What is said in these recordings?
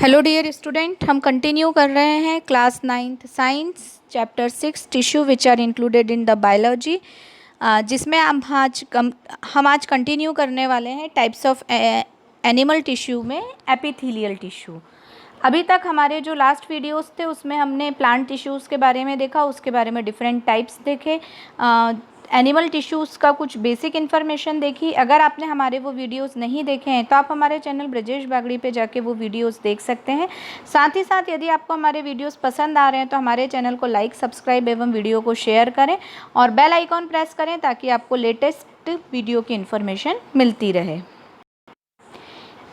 Hello dear student, हम continue कर रहे हैं class 9th science chapter 6 tissue which are included in the biology, जिसमें हम आज कंटिन्यू करने वाले हैं टाइप्स ऑफ एनिमल टिश्यू में एपिथेलियल टिश्यू। अभी तक हमारे जो लास्ट वीडियोस थे उसमें हमने प्लांट टिश्यूज़ के बारे में देखा, उसके बारे में डिफरेंट टाइप्स देखे, एनिमल टिश्यूज़ का कुछ बेसिक इन्फॉर्मेशन देखी। अगर आपने हमारे वो वीडियोस नहीं देखे हैं तो आप हमारे चैनल ब्रजेश बागड़ी पे जाके वो वीडियोस देख सकते हैं। साथ ही साथ यदि आपको हमारे वीडियोस पसंद आ रहे हैं तो हमारे चैनल को लाइक, सब्सक्राइब एवं वीडियो को शेयर करें और बेल आइकॉन प्रेस करें ताकि आपको लेटेस्ट वीडियो की इन्फॉर्मेशन मिलती रहे।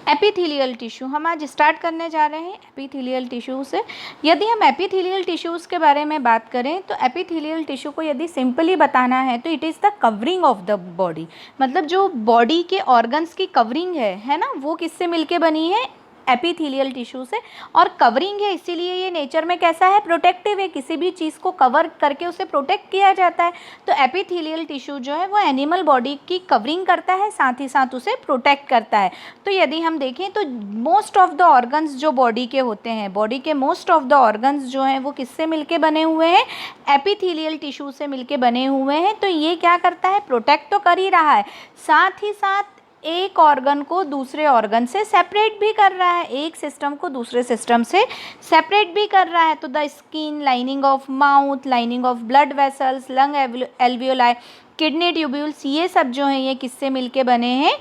एपिथेलियल टिश्यू हम आज स्टार्ट करने जा रहे हैं एपिथेलियल टिश्यू से। यदि हम एपिथेलियल टिश्यूज़ के बारे में बात करें तो एपिथेलियल टिश्यू को यदि सिंपली बताना है तो it is the covering of the body, मतलब जो बॉडी के ऑर्गन्स की कवरिंग है ना, वो किससे मिलके बनी है? एपिथेलियल टिश्यू से। और कवरिंग है इसीलिए ये नेचर में कैसा है? प्रोटेक्टिव है, किसी भी चीज़ को कवर करके उसे प्रोटेक्ट किया जाता है। तो एपिथेलियल टिश्यू जो है वो एनिमल बॉडी की कवरिंग करता है, साथ ही साथ उसे प्रोटेक्ट करता है। तो यदि हम देखें तो मोस्ट ऑफ द ऑर्गन्स जो बॉडी के होते हैं, बॉडी के मोस्ट ऑफ द ऑर्गन्स जो हैं वो किससे मिलके बने हुए हैं? एपिथेलियल टिश्यू से मिलके बने हुए हैं। तो ये क्या करता है? प्रोटेक्ट तो कर ही रहा है, साथ ही साथ एक ऑर्गन को दूसरे ऑर्गन से सेपरेट भी कर रहा है, एक सिस्टम को दूसरे सिस्टम से सेपरेट भी कर रहा है। तो the skin, lining of mouth, lining of blood vessels, lung alveoli, kidney tubules, ये सब जो हैं ये किससे मिलके बने हैं?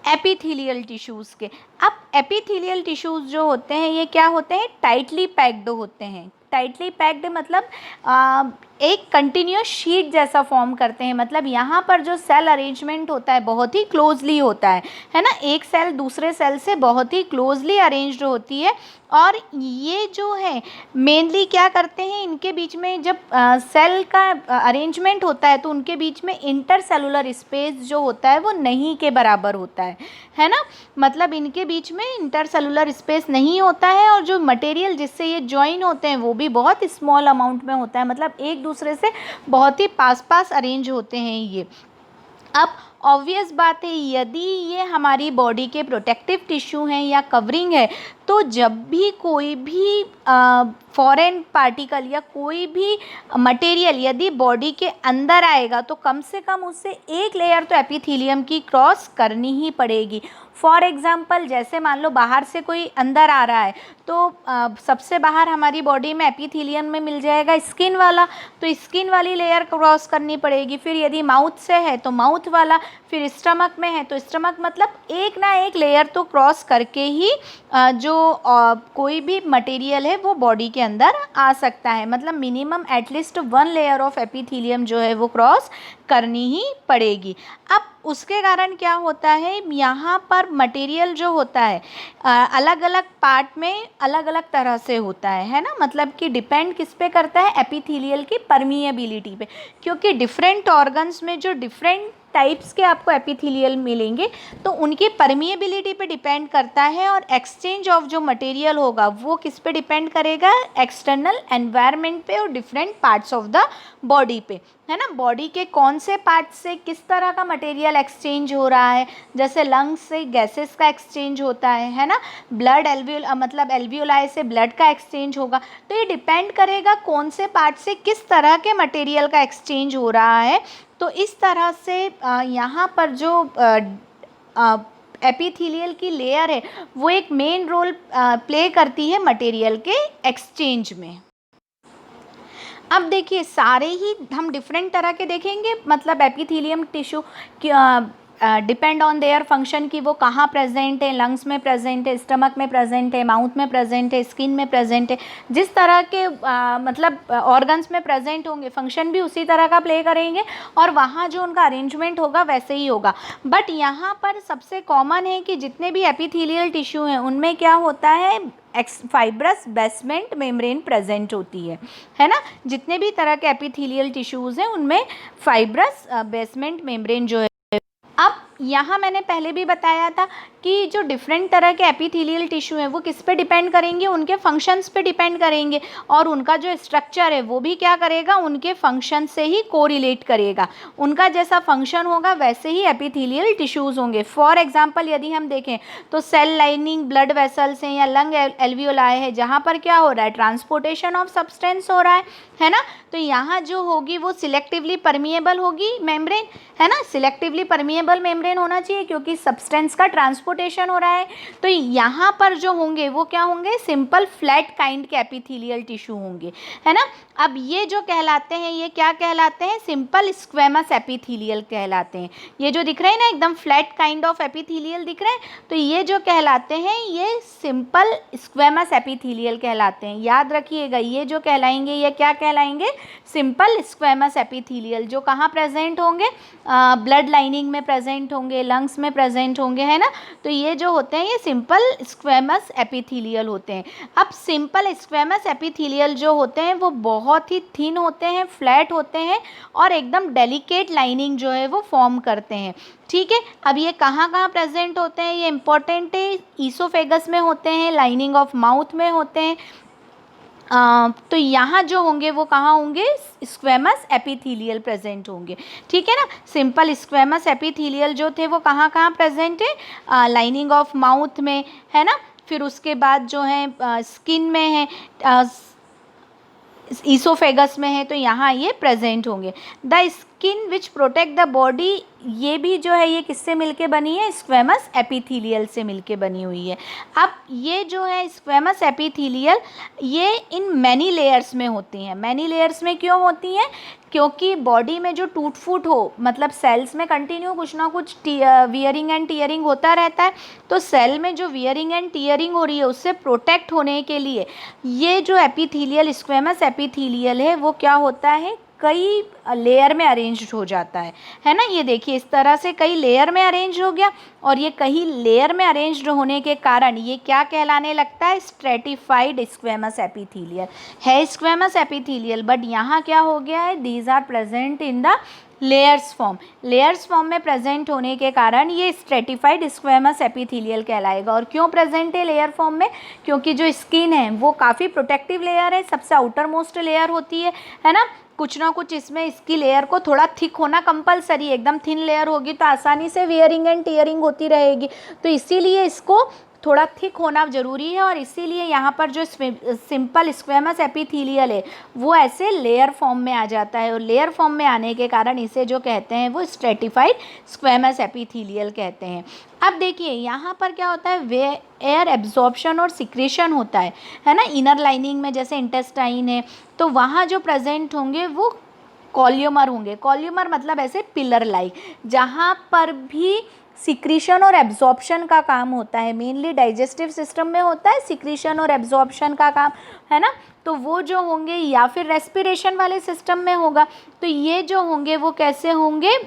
एपिथेलियल टिश्यूज़ के। अब एपिथेलियल टिश्यूज़ जो होते हैं ये क्या होते हैं? टाइटली पैक्ड होते हैं। टाइटली पैक्ड मतलब एक कंटिन्यूस शीट जैसा फॉर्म करते हैं, मतलब यहाँ पर जो सेल अरेंजमेंट होता है बहुत ही क्लोजली होता है ना, एक सेल दूसरे सेल से बहुत ही क्लोजली अरेंज्ड होती है। और ये जो है मेनली क्या करते हैं, इनके बीच में जब सेल का अरेंजमेंट होता है तो उनके बीच में इंटरसेलुलर स्पेस जो होता है वो नहीं के बराबर होता है ना, मतलब इनके बीच में इंटरसेलुलर स्पेस नहीं होता है और जो मटेरियल जिससे ये ज्वाइन होते हैं वो भी बहुत स्मॉल अमाउंट में होता है, मतलब एक दूसरे से बहुत ही पास पास अरेंज होते हैं ये। अब ऑब्वियस बात है यदि ये हमारी बॉडी के प्रोटेक्टिव टिश्यू हैं या कवरिंग है तो जब भी कोई भी फॉरेन पार्टिकल या कोई भी मटेरियल यदि बॉडी के अंदर आएगा तो कम से कम उससे एक लेयर तो एपिथेलियम की क्रॉस करनी ही पड़ेगी। फॉर एग्ज़ाम्पल जैसे मान लो बाहर से कोई अंदर आ रहा है तो सबसे बाहर हमारी बॉडी में एपिथेलियम में मिल जाएगा स्किन वाला, तो स्किन वाली लेयर क्रॉस करनी पड़ेगी। फिर यदि माउथ से है तो माउथ वाला, फिर स्टमक में है तो स्टमक, मतलब एक ना एक लेयर तो क्रॉस करके ही जो कोई भी मटेरियल है वो बॉडी के अंदर आ सकता है, मतलब minimum at least 1 layer of epithelium जो है वो क्रॉस करनी ही पड़ेगी। अब उसके कारण क्या होता है, यहाँ पर मटेरियल जो होता है अलग अलग पार्ट में अलग अलग तरह से होता है ना, मतलब कि डिपेंड किस पे करता है? एपिथेलियल की परमिएबिलिटी पे, क्योंकि डिफरेंट ऑर्गन्स में जो डिफरेंट टाइप्स के आपको एपिथेलियल मिलेंगे तो उनकी परमिएबिलिटी पे डिपेंड करता है। और एक्सचेंज ऑफ जो मटेरियल होगा वो किस पे डिपेंड करेगा? एक्सटर्नल एनवायरनमेंट पे और different parts of the body पे, है ना। बॉडी के कौन से पार्ट से किस तरह का मटेरियल एक्सचेंज हो रहा है, जैसे लंग्स से गैसेस का एक्सचेंज होता है ना, ब्लड मतलब एल्वियोलाई से ब्लड का एक्सचेंज होगा। तो ये डिपेंड करेगा कौन से पार्ट से किस तरह के मटेरियल का एक्सचेंज हो रहा है। तो इस तरह से यहाँ पर जो एपिथेलियल की लेयर है वो एक मेन रोल प्ले करती है मटेरियल के एक्सचेंज में। अब देखिए सारे ही हम डिफरेंट तरह के देखेंगे, मतलब epithelium tissue depend on their function कि वो कहाँ प्रेजेंट है, लंग्स में प्रेजेंट है, स्टमक में प्रेजेंट है, माउथ में प्रेजेंट है, स्किन में प्रेजेंट है, जिस तरह के मतलब ऑर्गन्स में प्रेजेंट होंगे फंक्शन भी उसी तरह का प्ले करेंगे और वहाँ जो उनका अरेंजमेंट होगा वैसे ही होगा। बट यहाँ पर सबसे कॉमन है कि जितने भी एपिथेलियल टिश्यू हैं उनमें क्या होता है? फाइब्रस बेसमेंट मेम्ब्रेन प्रेजेंट होती है ना। जितने भी तरह के एपिथेलियल टिश्यूज़ हैं उनमें फाइब्रस बेसमेंट मेम्ब्रेन जो है। अब यहाँ मैंने पहले भी बताया था कि जो डिफरेंट तरह के एपिथेलियल टिश्यू हैं वो किस पे डिपेंड करेंगे, उनके फंक्शंस पे डिपेंड करेंगे, और उनका जो स्ट्रक्चर है वो भी क्या करेगा, उनके फंक्शन से ही कोरिलेट करेगा। उनका जैसा फंक्शन होगा वैसे ही एपिथेलियल टिश्यूज़ होंगे। फॉर एग्जांपल यदि हम देखें तो सेल लाइनिंग, ब्लड वेसल्स हैं या लंग एल्वियोलाई है, जहाँ पर क्या हो रहा है, ट्रांसपोर्टेशन ऑफ सब्सटेंस हो रहा है ना। तो यहाँ जो होगी वो सिलेक्टिवली परमिएबल होगी मेम्ब्रेन, है ना, सिलेक्टिवली परमिएबल मेम्ब्रेन होना चाहिए क्योंकि सब्सटेंस का ट्रांसपोर्टेशन हो रहा है। तो यहाँ पर जो होंगे वो क्या होंगे, सिंपल फ्लैट काइंड के एपिथेलियल टिश्यू होंगे, है ना। अब ये जो कहलाते हैं ये क्या कहलाते हैं, सिंपल स्क्वेमस एपिथेलियल कहलाते हैं। ये जो दिख रहे हैं ना एकदम फ्लैट काइंड ऑफ एपिथेलियल दिख रहे हैं, तो ये जो कहलाते हैं ये सिंपल स्क्वेमस एपिथेलियल कहलाते हैं। याद रखिएगा ये जो कहलाएंगे ये क्या कहलाएंगे, सिंपल स्क्वेमस एपिथेलियल, जो कहाँ प्रेजेंट होंगे, ब्लड लाइनिंग में प्रेजेंट होंगे, लंग्स में प्रेजेंट होंगे, है ना। तो ये जो होते हैं ये सिंपल स्क्वेमस एपिथेलियल होते हैं। अब सिंपल स्क्वेमस एपिथेलियल जो होते हैं वो बहुत ही थिन होते हैं, फ्लैट होते हैं और एकदम डेलिकेट लाइनिंग जो है वो फॉर्म करते हैं, ठीक है। अब ये कहाँ कहाँ प्रेजेंट होते हैं, ये इंपॉर्टेंट है, ईसोफेगस में होते हैं, लाइनिंग ऑफ माउथ में होते हैं। तो यहाँ जो होंगे वो कहाँ होंगे, स्क्वेमस एपिथेलियल प्रेजेंट होंगे, ठीक है ना। सिंपल स्क्वेमस एपिथेलियल जो थे वो कहाँ कहाँ प्रेजेंट है, लाइनिंग ऑफ माउथ में, है ना। फिर उसके बाद जो है स्किन में है, ईसोफेगस में है, तो यहाँ ये प्रेजेंट होंगे। The skin which protect the body, ये भी जो है ये किससे मिलके बनी है, स्क्वेमस एपिथेलियल से मिलके बनी हुई है। अब ये जो है स्क्वेमस एपिथेलियल ये इन मैनी लेयर्स में होती हैं। मैनी लेयर्स में क्यों होती हैं, क्योंकि बॉडी में जो टूट फूट हो, मतलब सेल्स में कंटिन्यू कुछ ना कुछ वियरिंग एंड टीयरिंग होता रहता है, तो सेल में जो वियरिंग एंड टीयरिंग हो रही है उससे प्रोटेक्ट होने के लिए ये जो एपिथेलियल, स्क्वेमस एपिथेलियल है वो क्या होता है, कई लेयर में अरेंज्ड हो जाता है ना। ये देखिए इस तरह से कई लेयर में अरेंज हो गया, और ये कई लेयर में अरेंज्ड होने के कारण ये क्या कहलाने लगता है, स्ट्रेटिफाइड स्क्वेमस एपिथेलियल है। स्क्वेमस एपिथेलियल, बट यहाँ क्या हो गया है, these are present in the layers form. Layers form में प्रेजेंट होने के कारण ये स्ट्रेटिफाइड स्क्वेमस एपिथेलियल कहलाएगा। और क्यों प्रेजेंट है लेयर फॉर्म में, क्योंकि जो स्किन है वो काफ़ी प्रोटेक्टिव लेयर है, सबसे आउटर मोस्ट लेयर होती है ना। कुछ ना कुछ इसमें इसकी लेयर को थोड़ा थिक होना कंपलसरी है, एकदम थिन लेयर होगी तो आसानी से वियरिंग एंड टीयरिंग होती रहेगी, तो इसीलिए इसको थोड़ा थिक होना ज़रूरी है। और इसीलिए यहाँ पर जो सिंपल स्क्वेमस एपिथेलियल है वो ऐसे लेयर फॉर्म में आ जाता है, और लेयर फॉर्म में आने के कारण इसे जो कहते हैं वो स्ट्रेटिफाइड स्क्वेमस एपिथेलियल कहते हैं। अब देखिए यहाँ पर क्या होता है, वे एयर एब्जॉर्प्शन और सिक्रेशन होता है ना। इनर लाइनिंग में जैसे इंटेस्टाइन है तो वहाँ जो प्रेजेंट होंगे वो कॉल्यूमर होंगे। कॉल्यूमर मतलब ऐसे पिलर लाइक, जहाँ पर भी सिक्रीशन और एब्जॉर्प्शन का काम होता है, मेनली डाइजेस्टिव सिस्टम में होता है सिक्रीशन और एब्जॉर्प्शन का काम, है ना। तो वो जो होंगे या फिर रेस्पिरेशन वाले सिस्टम में होगा, तो ये जो होंगे वो कैसे होंगे,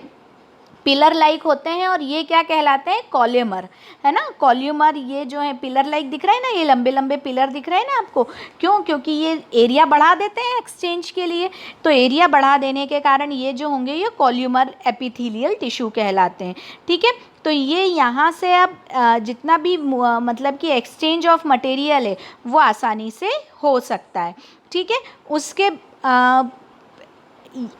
पिलर लाइक होते हैं, और ये क्या कहलाते हैं, कॉल्यूमर, है ना। कॉल्यूमर ये जो है पिलर लाइक दिख रहा है ना, ये लंबे लंबे पिलर दिख रहे हैं ना आपको, क्यों, क्योंकि ये एरिया बढ़ा देते हैं एक्सचेंज के लिए, तो एरिया बढ़ा देने के कारण ये जो होंगे ये कॉल्यूमर एपिथेलियल टिश्यू कहलाते हैं, ठीक है। तो ये यहाँ से अब जितना भी मतलब कि एक्सचेंज ऑफ मटेरियल है वो आसानी से हो सकता है, ठीक है। उसके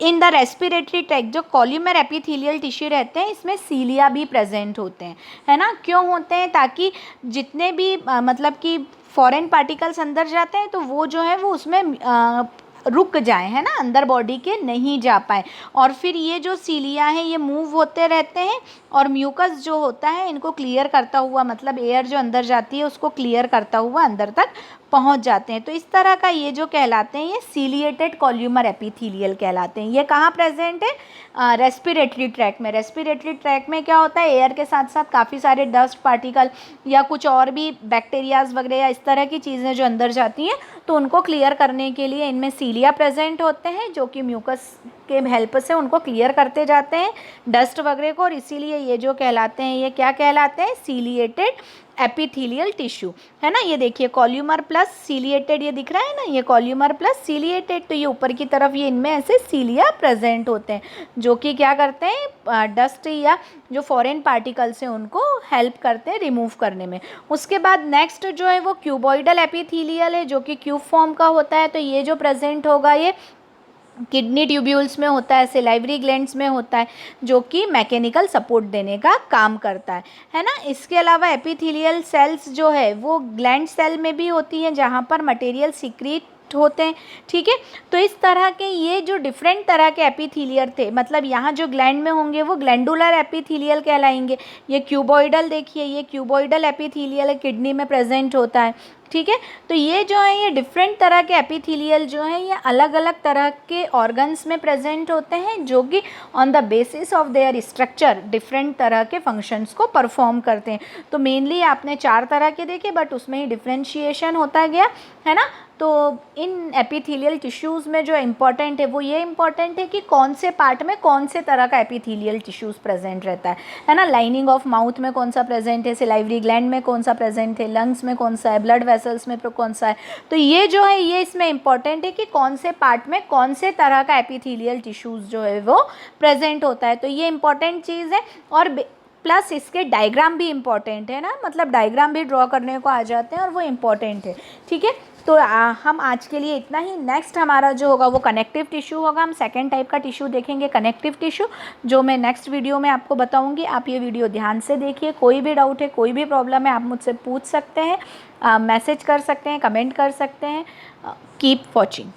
इन द रेस्पिरेटरी ट्रैक्ट जो कॉल्यूमर एपिथेलियल टिश्यू रहते हैं इसमें सीलिया भी प्रेजेंट होते हैं, है ना। क्यों होते हैं, ताकि जितने भी मतलब कि फॉरेन पार्टिकल्स अंदर जाते हैं तो वो जो है वो उसमें रुक जाए, है ना, अंदर बॉडी के नहीं जा पाए। और फिर ये जो सीलिया हैं ये मूव होते रहते हैं, और म्यूकस जो होता है इनको क्लियर करता हुआ, मतलब एयर जो अंदर जाती है उसको क्लियर करता हुआ अंदर तक पहुंच जाते हैं। तो इस तरह का ये जो कहलाते हैं ये सीलिएटेड कॉल्यूमर एपिथेलियल कहलाते हैं। ये कहाँ प्रेजेंट है, रेस्पिरेटरी ट्रैक में। रेस्पिरेटरी ट्रैक में क्या होता है, एयर के साथ साथ काफ़ी सारे डस्ट पार्टिकल या कुछ और भी बैक्टीरियाज वगैरह या इस तरह की चीज़ें जो अंदर जाती हैं, तो उनको क्लियर करने के लिए इनमें सीलिया प्रेजेंट होते हैं, जो कि म्यूकस के हेल्प से उनको क्लियर करते जाते हैं डस्ट वगैरह को, और इसीलिए ये जो कहलाते हैं, ये क्या कहलाते हैं, सीलिएटेड एपिथेलियल टिश्यू, है ना। ये देखिए कॉल्यूमर प्लस सीलिएटेड, ये दिख रहा है ना, ये कॉल्यूमर प्लस सीलिएटेड, तो ये ऊपर की तरफ ये इनमें ऐसे सीलिया प्रेजेंट होते हैं जो कि क्या करते हैं, डस्ट या जो फॉरेन पार्टिकल्स हैं उनको हेल्प करते हैं रिमूव करने में। उसके बाद नेक्स्ट जो है वो क्यूबॉइडल एपिथेलियल है, जो कि क्यूब फॉर्म का होता है। तो ये जो प्रेजेंट होगा ये किडनी ट्यूब्यूल्स में होता है, सिलाइवरी ग्लैंड्स में होता है, जो कि मैकेनिकल सपोर्ट देने का काम करता है ना। इसके अलावा एपिथेलियल सेल्स जो है वो ग्लैंड सेल में भी होती हैं, जहाँ पर मटेरियल सीक्रेट होते हैं, ठीक है। तो इस तरह के ये जो डिफरेंट तरह के एपिथेलियल थे, मतलब यहाँ जो ग्लैंड में होंगे वो ग्लैंडुलर एपिथेलियल कहलाएंगे। ये क्यूबॉइडल, देखिए ये क्यूबॉइडल एपिथेलियल है, किडनी में प्रेजेंट होता है, ठीक है। तो ये जो है ये डिफरेंट तरह के एपिथेलियल जो है ये अलग अलग तरह के ऑर्गन्स में प्रेजेंट होते हैं, जो कि on the basis of their structure different तरह के फंक्शंस को परफॉर्म करते हैं। तो मेनली आपने 4 तरह के देखे, बट उसमें ही डिफ्रेंशिएशन होता गया, है ना। तो इन एपिथेलियल टिश्यूज़ में जो इम्पॉर्टेंट है वो ये इम्पॉर्टेंट है कि कौन से पार्ट में कौन से तरह का एपिथेलियल टिश्यूज़ प्रेजेंट रहता है ना। लाइनिंग ऑफ माउथ में कौन सा प्रेजेंट है, सिलाइवरी ग्लैंड में कौन सा प्रेजेंट है, लंग्स में कौन सा है, ब्लड वेसल्स में कौन सा है। तो ये जो है ये इसमें इम्पॉर्टेंट है कि कौन से पार्ट में कौन से तरह का एपिथेलियल टिश्यूज़ जो है वो प्रेजेंट होता है। तो ये इम्पॉर्टेंट चीज़ है, और प्लस इसके डायग्राम भी इम्पॉर्टेंट है ना, मतलब डायग्राम भी ड्रॉ करने को आ जाते हैं और वो इम्पॉर्टेंट है, ठीक है। तो हम आज के लिए इतना ही। नेक्स्ट हमारा जो होगा वो कनेक्टिव टिश्यू होगा। हम सेकेंड टाइप का टिश्यू देखेंगे, कनेक्टिव टिश्यू, जो मैं नेक्स्ट वीडियो में आपको बताऊंगी। आप ये वीडियो ध्यान से देखिए। कोई भी डाउट है, कोई भी प्रॉब्लम है, आप मुझसे पूछ सकते हैं, मैसेज कर सकते हैं, कमेंट कर सकते हैं। Keep watching.